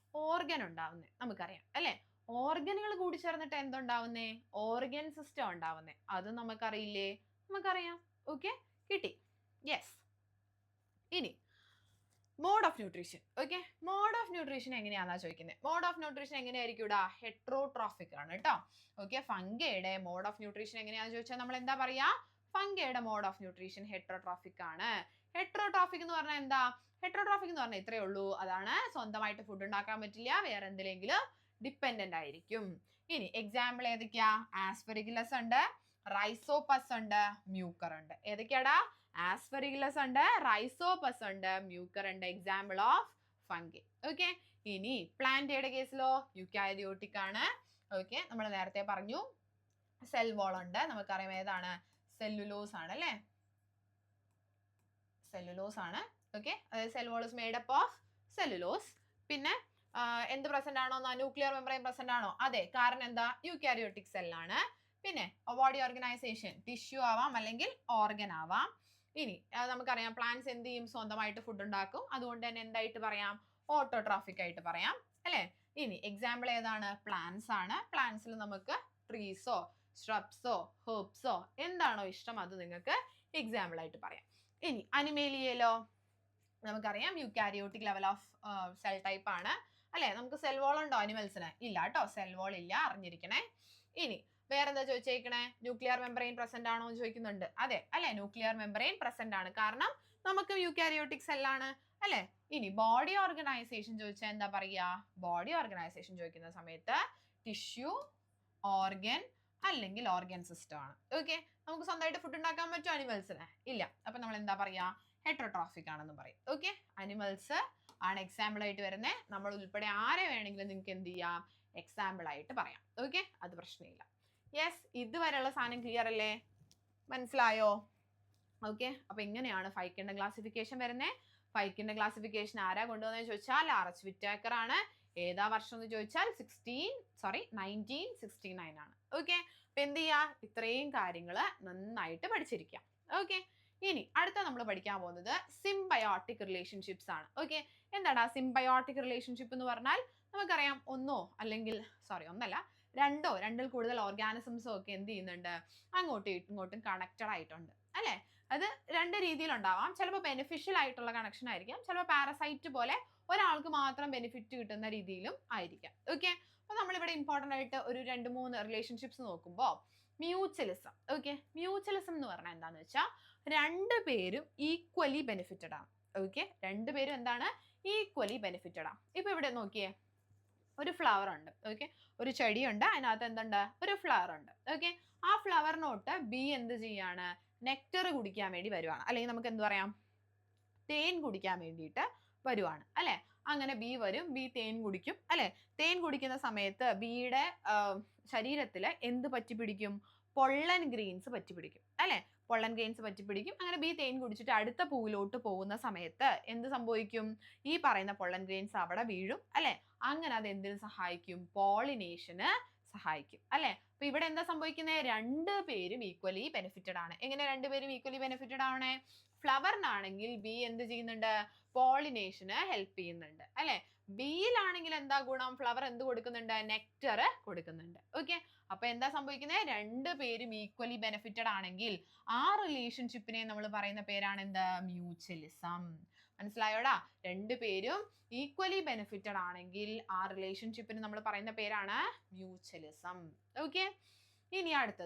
ഓർഗൻ ഉണ്ടാവുന്നേ നമുക്കറിയാം അല്ലെ? ഓർഗനുകൾ കൂടി ചേർന്നിട്ട് എന്തുണ്ടാവുന്നേ? Organ system ഉണ്ടാവുന്നേ. അത് നമുക്കറിയില്ലേ? നമുക്കറിയാം. ഓക്കെ, കിട്ടി. യെസ്. ഇനി mode of nutrition. Okay, mode of nutrition എങ്ങനെയാണെന്നാ ചോദിക്കുന്നത്. മോഡ് ഓഫ് ന്യൂട്രീഷൻ എങ്ങനെയായിരിക്കും ഇവിടെ? ഹെട്രോട്രോഫിക് ആണ് കേട്ടോ. ഓക്കെ, ഫംഗയുടെ മോഡ് ഓഫ് ന്യൂട്രീഷൻ എങ്ങനെയാണെന്ന് ചോദിച്ചാൽ നമ്മൾ എന്താ പറയാ? ഫംഗയുടെ മോഡ് ഓഫ് ന്യൂട്രീഷൻ ഹെട്രോട്രോഫിക് ആണ്. ഹെട്രോട്രോഫിക് എന്ന് പറഞ്ഞാൽ എന്താ? ഹെട്രോട്രോഫിക് എന്ന് പറഞ്ഞാൽ ഇത്രയേ ഉള്ളൂ. അതാണ് സ്വന്തമായിട്ട് ഫുഡ് ഉണ്ടാക്കാൻ പറ്റില്ല, വേറെ എന്തിലെങ്കിലും ഡിപ്പെൻഡന്റ് ആയിരിക്കും. ഇനി എക്സാമ്പിൾ ഏതൊക്കെയാ? ആസ്പെറിഗിലസ് ഉണ്ട്, റൈസോപ്പസ് ഉണ്ട്, മ്യൂക്കർ ഉണ്ട്. ഏതൊക്കെയാടാ? ആസ്പെറിഗിലസ് ഉണ്ട്, റൈസോപ്പസ് ഉണ്ട്, മ്യൂക്കർ ഉണ്ട്. Example of fungi. ഓക്കെ, ഇനി പ്ലാന്റയുടെ കേസിലോ യൂക്കാരിയോട്ടിക് ആണ്. ഓക്കെ, നമ്മൾ നേരത്തെ പറഞ്ഞു സെൽ വോൾ ഉണ്ട്. നമുക്കറിയാം ഏതാണ്? സെല്ലുലോസ് ആണ് അല്ലെ? സെല്ലുലോസ് ആണ്. ഓക്കെ, അതായത് cell wall is made up of cellulose. പിന്നെ എന്ത് പ്രസന്റ് ആണോ? ന്യൂക്ലിയർ മെംബ്രെയിൻ പ്രസന്റ് ആണോ? അതെ, കാരണം എന്താ? യൂക്കാരിയോട്ടിക് സെല്ലാണ്. പിന്നെ ബോഡി ഓർഗനൈസേഷൻ ടിഷ്യൂ ആവാം അല്ലെങ്കിൽ ഓർഗൻ ആവാം. ഇനി നമുക്കറിയാം പ്ലാന്റ്സ് എന്ത് ചെയ്യും? സ്വന്തമായിട്ട് ഫുഡ് ഉണ്ടാക്കും. അതുകൊണ്ട് തന്നെ എന്തായിട്ട് പറയാം? ഓട്ടോട്രോഫിക് ആയിട്ട് പറയാം അല്ലെ? ഇനി എക്സാമ്പിൾ ഏതാണ്? പ്ലാന്റ്സ് ആണ്. പ്ലാന്റ്സിൽ നമുക്ക് ട്രീസോ shrubsോ ഹെർബ്സോ എന്താണോ ഇഷ്ടം അത് നിങ്ങൾക്ക് എക്സാമ്പിൾ ആയിട്ട് പറയാം. ഇനി അനിമേലിയയിലോ നമുക്കറിയാം eukaryotic level of cell type ആണ് അല്ലെ? നമുക്ക് സെൽ വോൾ ഉണ്ടോ അനിമൽസിന്? ഇല്ല കേട്ടോ, സെൽ വോൾ ഇല്ല, അറിഞ്ഞിരിക്കണേ. ഇനി വേറെന്താ ചോദിച്ചേക്കണേ? ന്യൂക്ലിയർ മെംബ്രെയിൻ പ്രസന്റ് ആണോ എന്ന് ചോദിക്കുന്നുണ്ട്. അതെ അല്ലെ, ന്യൂക്ലിയർ മെംബ്രെയിൻ പ്രസന്റ് ആണ്. കാരണം നമുക്ക് യൂക്കാരിയോട്ടിക് സെല്ലാണ് അല്ലെ? ഇനി ബോഡി ഓർഗനൈസേഷൻ ചോദിച്ചാൽ എന്താ പറയാ? ബോഡി ഓർഗനൈസേഷൻ ചോദിക്കുന്ന സമയത്ത് ടിഷ്യൂ, ഓർഗൻ അല്ലെങ്കിൽ ഓർഗൻ സിസ്റ്റം ആണ്. ഓക്കെ, നമുക്ക് സ്വന്തമായിട്ട് ഫുഡ് ഉണ്ടാക്കാൻ പറ്റുമോ അനിമൽസിന്? ഇല്ല. അപ്പൊ നമ്മൾ എന്താ പറയാ? ഹെട്രോട്രോഫിക് ആണെന്ന് പറയും. ഓക്കെ, അനിമൽസ് ആണ് എക്സാമ്പിൾ ആയിട്ട് വരുന്നത്. നമ്മൾ ഉൾപ്പെടെ ആരെ വേണമെങ്കിലും നിങ്ങൾക്ക് എന്ത് ചെയ്യാം? എക്സാമ്പിൾ ആയിട്ട് പറയാം. ഓക്കെ, അത് പ്രശ്നമില്ല. യെസ്, ഇതുവരെയുള്ള സാധനം ക്ലിയർ അല്ലേ? മനസ്സിലായോ? ഓക്കെ, അപ്പൊ ഇങ്ങനെയാണ് ഫൈക്കിന്റെ ക്ലാസിഫിക്കേഷൻ വരുന്നത്. ഫൈക്കിന്റെ ക്ലാസിഫിക്കേഷൻ ആരാ കൊണ്ടുവന്നത് ചോദിച്ചാൽ ആർച്ച് വിറ്റാക്കർ ആണ്. ഏതാ വർഷം എന്ന് ചോദിച്ചാൽ 1969 ആണ്. ഓക്കെ, അപ്പൊ എന്ത് ചെയ്യാ? ഇത്രയും കാര്യങ്ങൾ നന്നായിട്ട് പഠിച്ചിരിക്കാം. ഓക്കെ, ഇനി അടുത്ത നമ്മൾ പഠിക്കാൻ പോകുന്നത് സിംബയോട്ടിക് റിലേഷൻഷിപ്സ് ആണ്. ഓക്കെ, എന്താടാ സിംബയോട്ടിക് റിലേഷൻഷിപ്പ് എന്ന് പറഞ്ഞാൽ? നമുക്കറിയാം ഒന്നല്ല രണ്ടിൽ കൂടുതൽ ഓർഗാനിസംസോ ഒക്കെ എന്ത് ചെയ്യുന്നുണ്ട്? അങ്ങോട്ടും ഇങ്ങോട്ടും കണക്റ്റഡ് ആയിട്ടുണ്ട് അല്ലെ? അത് രണ്ട് രീതിയിലുണ്ടാവാം. ചിലപ്പോൾ ബെനിഫിഷ്യൽ ആയിട്ടുള്ള കണക്ഷൻ ആയിരിക്കാം, ചിലപ്പോൾ പാരസൈറ്റ് പോലെ ഒരാൾക്ക് മാത്രം ബെനിഫിറ്റ് കിട്ടുന്ന രീതിയിലും ആയിരിക്കാം. ഓക്കെ, അപ്പൊ നമ്മളിവിടെ ഇമ്പോർട്ടൻ്റ് ആയിട്ട് ഒരു 2-3 റിലേഷൻഷിപ്സ് നോക്കുമ്പോൾ മ്യൂച്വലിസം. ഓക്കെ, മ്യൂച്വലിസം എന്ന് പറഞ്ഞാൽ എന്താന്ന് വെച്ചാൽ രണ്ടുപേരും ഈക്വലി ബെനിഫിറ്റഡ് ആണ്. ഓക്കെ, രണ്ടുപേരും എന്താണ്? ഈക്വലി ബെനിഫിറ്റഡ് ആണ്. ഇപ്പൊ ഇവിടെ നോക്കിയേ, ഒരു ഫ്ലവർ ഉണ്ട്. ഓക്കെ, ഒരു ചെടിയുണ്ട്, അതിനകത്ത് എന്തുണ്ട്? ഒരു ഫ്ലവർ ഉണ്ട്. ഓക്കെ, ആ ഫ്ലവറിനോട്ട് ബി എന്ത് ചെയ്യാണ്? നെക്ടർ കുടിക്കാൻ വേണ്ടി വരുവാണ്, അല്ലെങ്കിൽ നമുക്ക് എന്ത് പറയാം? തേൻ കുടിക്കാൻ വേണ്ടിയിട്ട് വരുവാണ് അല്ലെ? അങ്ങനെ ബി വരും, ബി തേൻ കുടിക്കും അല്ലെ? തേൻ കുടിക്കുന്ന സമയത്ത് ബിയുടെ ശരീരത്തിൽ എന്ത് പറ്റി പിടിക്കും? പൊള്ളൻ ഗ്രെയിൻസ് പറ്റി പിടിക്കും അല്ലെ? പൊള്ളൻ ഗ്രെയിൻസ് പറ്റി പിടിക്കും. അങ്ങനെ ബി തേൻ കുടിച്ചിട്ട് അടുത്ത പൂവിലോട്ട് പോകുന്ന സമയത്ത് എന്ത് സംഭവിക്കും? ഈ പറയുന്ന പൊള്ളൻ ഗ്രെയിൻസ് അവിടെ വീഴും അല്ലെ? അങ്ങനെ അത് എന്തിനു സഹായിക്കും? പോളിനേഷന് സഹായിക്കും അല്ലെ? അപ്പൊ ഇവിടെ എന്താ സംഭവിക്കുന്നത്? രണ്ടുപേരും ഈക്വലി ബെനിഫിറ്റഡ് ആണ്. എങ്ങനെ രണ്ടുപേരും ഈക്വലി ബെനിഫിറ്റഡ് ആവണേ? ഫ്ലവറിനാണെങ്കിൽ ബി എന്ത് ചെയ്യുന്നുണ്ട്? പോളിനേഷന് ഹെൽപ്പ് ചെയ്യുന്നുണ്ട് അല്ലെ? ബിയിലാണെങ്കിൽ എന്താ ഗുണം? ഫ്ലവർ എന്ത് കൊടുക്കുന്നുണ്ട്? നെക്ടർ കൊടുക്കുന്നുണ്ട്. ഓക്കെ, അപ്പൊ എന്താ സംഭവിക്കുന്നത്? രണ്ടുപേരും ഈക്വലി ബെനിഫിറ്റഡ് ആണെങ്കിൽ ആ റിലേഷൻഷിപ്പിനെ നമ്മൾ പറയുന്ന പേരാണ് എന്ത്? മ്യൂച്വലിസം. മനസ്സിലായോടാ? രണ്ടുപേരും ഈക്വലി ബെനിഫിറ്റഡ് ആണെങ്കിൽ ആ റിലേഷൻഷിപ്പിന് നമ്മൾ പറയുന്ന പേരാണ് മ്യൂച്വലിസം. ഓക്കെ, ഇനി അടുത്ത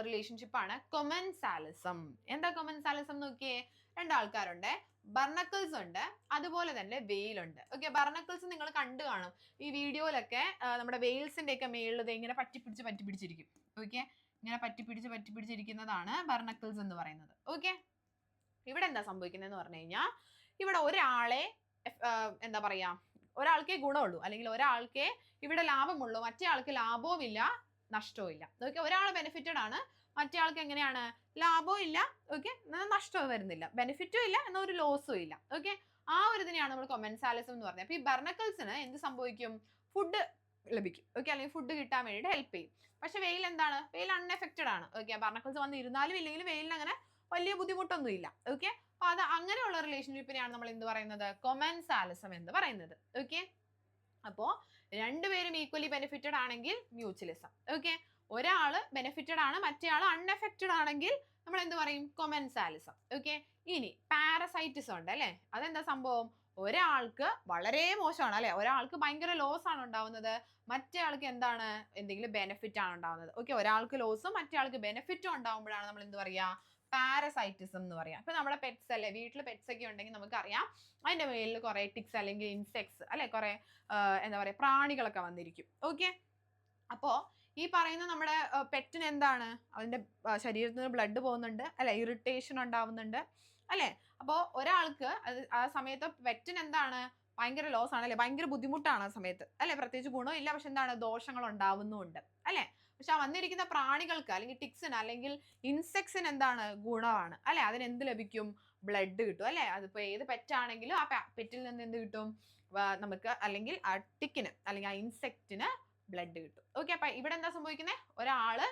റിലേഷൻഷിപ്പ് ആണ് കൊമൻസാലിസം. എന്താ കൊമൻസാലിസം നോക്കിയേ? രണ്ടാൾക്കാരുണ്ട്, ബർണക്കിൾസ് ഉണ്ട്, അതുപോലെ തന്നെ വെയിലുണ്ട്. ഓക്കെ, ബർണക്കിൾസ് നിങ്ങൾ കണ്ടു കാണും ഈ വീഡിയോയിലൊക്കെ. നമ്മുടെ വെയിൽസിന്റെ ഒക്കെ മേളിൽ ഇങ്ങനെ പറ്റിപ്പിടിച്ചിരിക്കും. ഓക്കെ, ഇങ്ങനെ പറ്റിപ്പിടിച്ചിരിക്കുന്നതാണ് ബർണക്കിൾസ് എന്ന് പറയുന്നത്. ഓക്കെ, ഇവിടെ എന്താ സംഭവിക്കുന്നതെന്ന് പറഞ്ഞു കഴിഞ്ഞാൽ ഇവിടെ ഒരാളെ എന്താ പറയാ, ഒരാൾക്കേ ഗുണമുള്ളൂ, അല്ലെങ്കിൽ ഒരാൾക്കേ ഇവിടെ ലാഭമുള്ളൂ, മറ്റേ ആൾക്ക് ലാഭവും ഇല്ല നഷ്ടവും ഇല്ല. ഓക്കെ, ഒരാൾ ബെനിഫിറ്റഡ് ആണ്, മറ്റേ ആൾക്ക് എങ്ങനെയാണ്, ലാഭവും ഇല്ല, ഓക്കെ, നഷ്ടവും വരുന്നില്ല, ബെനിഫിറ്റും ഇല്ല എന്നാൽ ഒരു ലോസും ഇല്ല. ഓക്കെ, ആ ഒരു ഇതിനെയാണ് നമ്മൾ കൊമൻസാലിസം എന്ന് പറഞ്ഞത്. അപ്പൊ ഈ ബർണക്കിൾസിന് എന്ത് സംഭവിക്കും, ഫുഡ് ലഭിക്കും. ഓക്കെ, അല്ലെങ്കിൽ ഫുഡ് കിട്ടാൻ വേണ്ടിയിട്ട് ഹെൽപ്പ് ചെയ്യും. പക്ഷെ വെയിൽ എന്താണ്, വെയിൽ അൺഎഫക്റ്റഡ് ആണ്. ഓക്കെ, ബർണക്കിൾസ് വന്ന് ഇരുന്നാലും ഇല്ലെങ്കിലും വെയിലിന് അങ്ങനെ വലിയ ബുദ്ധിമുട്ടൊന്നും ഇല്ല. ഓക്കെ, അപ്പൊ അത് അങ്ങനെയുള്ള റിലേഷൻഷിപ്പിനെയാണ് നമ്മൾ എന്ത് പറയുന്നത്, കൊമൻസാലിസം എന്ന് പറയുന്നത്. ഓക്കെ, അപ്പോ രണ്ടുപേരും ഈക്വലി ബെനിഫിറ്റഡ് ആണെങ്കിൽ മ്യൂച്വലിസം. ഓക്കെ, ഒരാള് ബെനിഫിറ്റഡ് ആണ്, മറ്റേ ആൾ അൺഎഫക്റ്റഡ് ആണെങ്കിൽ നമ്മൾ എന്ത് പറയും, കൊമൻസാലിസം. ഓക്കെ, ഇനി പാരസൈറ്റിസം ഉണ്ട് അല്ലെ. അതെന്താ സംഭവം, ഒരാൾക്ക് വളരെ മോശമാണ് അല്ലെ, ഒരാൾക്ക് ഭയങ്കര ലോസ് ആണ് ഉണ്ടാവുന്നത്, മറ്റേ ആൾക്ക് എന്താണ്, എന്തെങ്കിലും ബെനിഫിറ്റ് ആണ് ഉണ്ടാവുന്നത്. ഓക്കെ, ഒരാൾക്ക് ലോസും മറ്റേ ആൾക്ക് ബെനിഫിറ്റും ഉണ്ടാവുമ്പോഴാണ് നമ്മൾ എന്ത് പറയാ, പാരസൈറ്റിസം എന്ന് പറയാം. ഇപ്പൊ നമ്മുടെ പെറ്റ്സ് അല്ലെ, വീട്ടിൽ പെറ്റ്സ് ഒക്കെ ഉണ്ടെങ്കിൽ നമുക്കറിയാം അതിന്റെ മേലിൽ കുറെ ടിക്സ് അല്ലെങ്കിൽ ഇൻസെക്ട്സ് അല്ലെ, കുറെ എന്താ പറയാ പ്രാണികളൊക്കെ വന്നിരിക്കും. ഓക്കെ, അപ്പോ ഈ പറയുന്ന നമ്മുടെ പെറ്റിന് എന്താണ്, അതിന്റെ ശരീരത്തിൽ നിന്ന് ബ്ലഡ് പോകുന്നുണ്ട് അല്ലെ, ഇറിറ്റേഷൻ ഉണ്ടാവുന്നുണ്ട് അല്ലെ. അപ്പോൾ ഒരാൾക്ക് ആ സമയത്ത് പെറ്റിന് എന്താണ്, ഭയങ്കര ലോസ് ആണ് അല്ലെ, ഭയങ്കര ബുദ്ധിമുട്ടാണ് ആ സമയത്ത് അല്ലെ, പ്രത്യേകിച്ച് ഗുണം ഇല്ല, പക്ഷെ എന്താണ്, ദോഷങ്ങൾ ഉണ്ടാവുന്നുണ്ട് അല്ലെ. പക്ഷെ ആ വന്നിരിക്കുന്ന പ്രാണികൾക്ക് അല്ലെങ്കിൽ ടിക്സിന് അല്ലെങ്കിൽ ഇൻസെക്ട്സിന് എന്താണ്, ഗുണമാണ് അല്ലെ, അതിന് എന്ത് ലഭിക്കും, ബ്ലഡ് കിട്ടും അല്ലെ. അതിപ്പോ ഏത് പെറ്റാണെങ്കിലും ആ പെറ്റിൽ നിന്ന് എന്ത് കിട്ടും നമുക്ക്, അല്ലെങ്കിൽ ആ ടിക്കിന് അല്ലെങ്കിൽ ആ ഇൻസെക്റ്റിന് ബ്ലഡ് കിട്ടും. ഓക്കെ, അപ്പൊ ഇവിടെ എന്താ സംഭവിക്കുന്നത്, ഒരാള്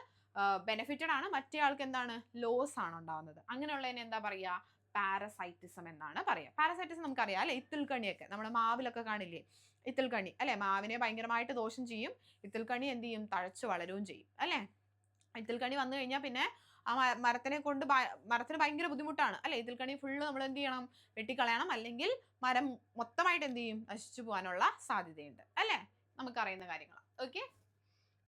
ബെനിഫിറ്റഡ് ആണ്, മറ്റേ ആൾക്ക് എന്താണ്, ലോസ് ആണ് ഉണ്ടാവുന്നത്. അങ്ങനെയുള്ളതിനെ എന്താ പറയാ, പാരസൈറ്റിസം എന്നാണ് പറയാ. പാരസൈറ്റിസം നമുക്കറിയാം അല്ലെ, ഇത്തിൽക്കണിയൊക്കെ നമ്മുടെ മാവിലൊക്കെ കാണില്ലേ, ഇത്തിൽക്കണി അല്ലെ, മാവിനെ ഭയങ്കരമായിട്ട് ദോഷം ചെയ്യും, ഇത്തിൽക്കണി എന്ത് ചെയ്യും, തഴച്ചു വളരുകയും ചെയ്യും അല്ലെ. ഇത്തിൽക്കണി വന്നു കഴിഞ്ഞാൽ പിന്നെ ആ മരത്തിന് ഭയങ്കര ബുദ്ധിമുട്ടാണ് അല്ലെ. ഇതിൽക്കണി ഫുള്ള് നമ്മൾ എന്ത് ചെയ്യണം, വെട്ടിക്കളയണം, അല്ലെങ്കിൽ മരം മൊത്തമായിട്ട് എന്ത് ചെയ്യും, നശിച്ചു പോകാനുള്ള സാധ്യതയുണ്ട് അല്ലെ. നമുക്കറിയുന്ന കാര്യങ്ങളാണ്. ഓക്കെ.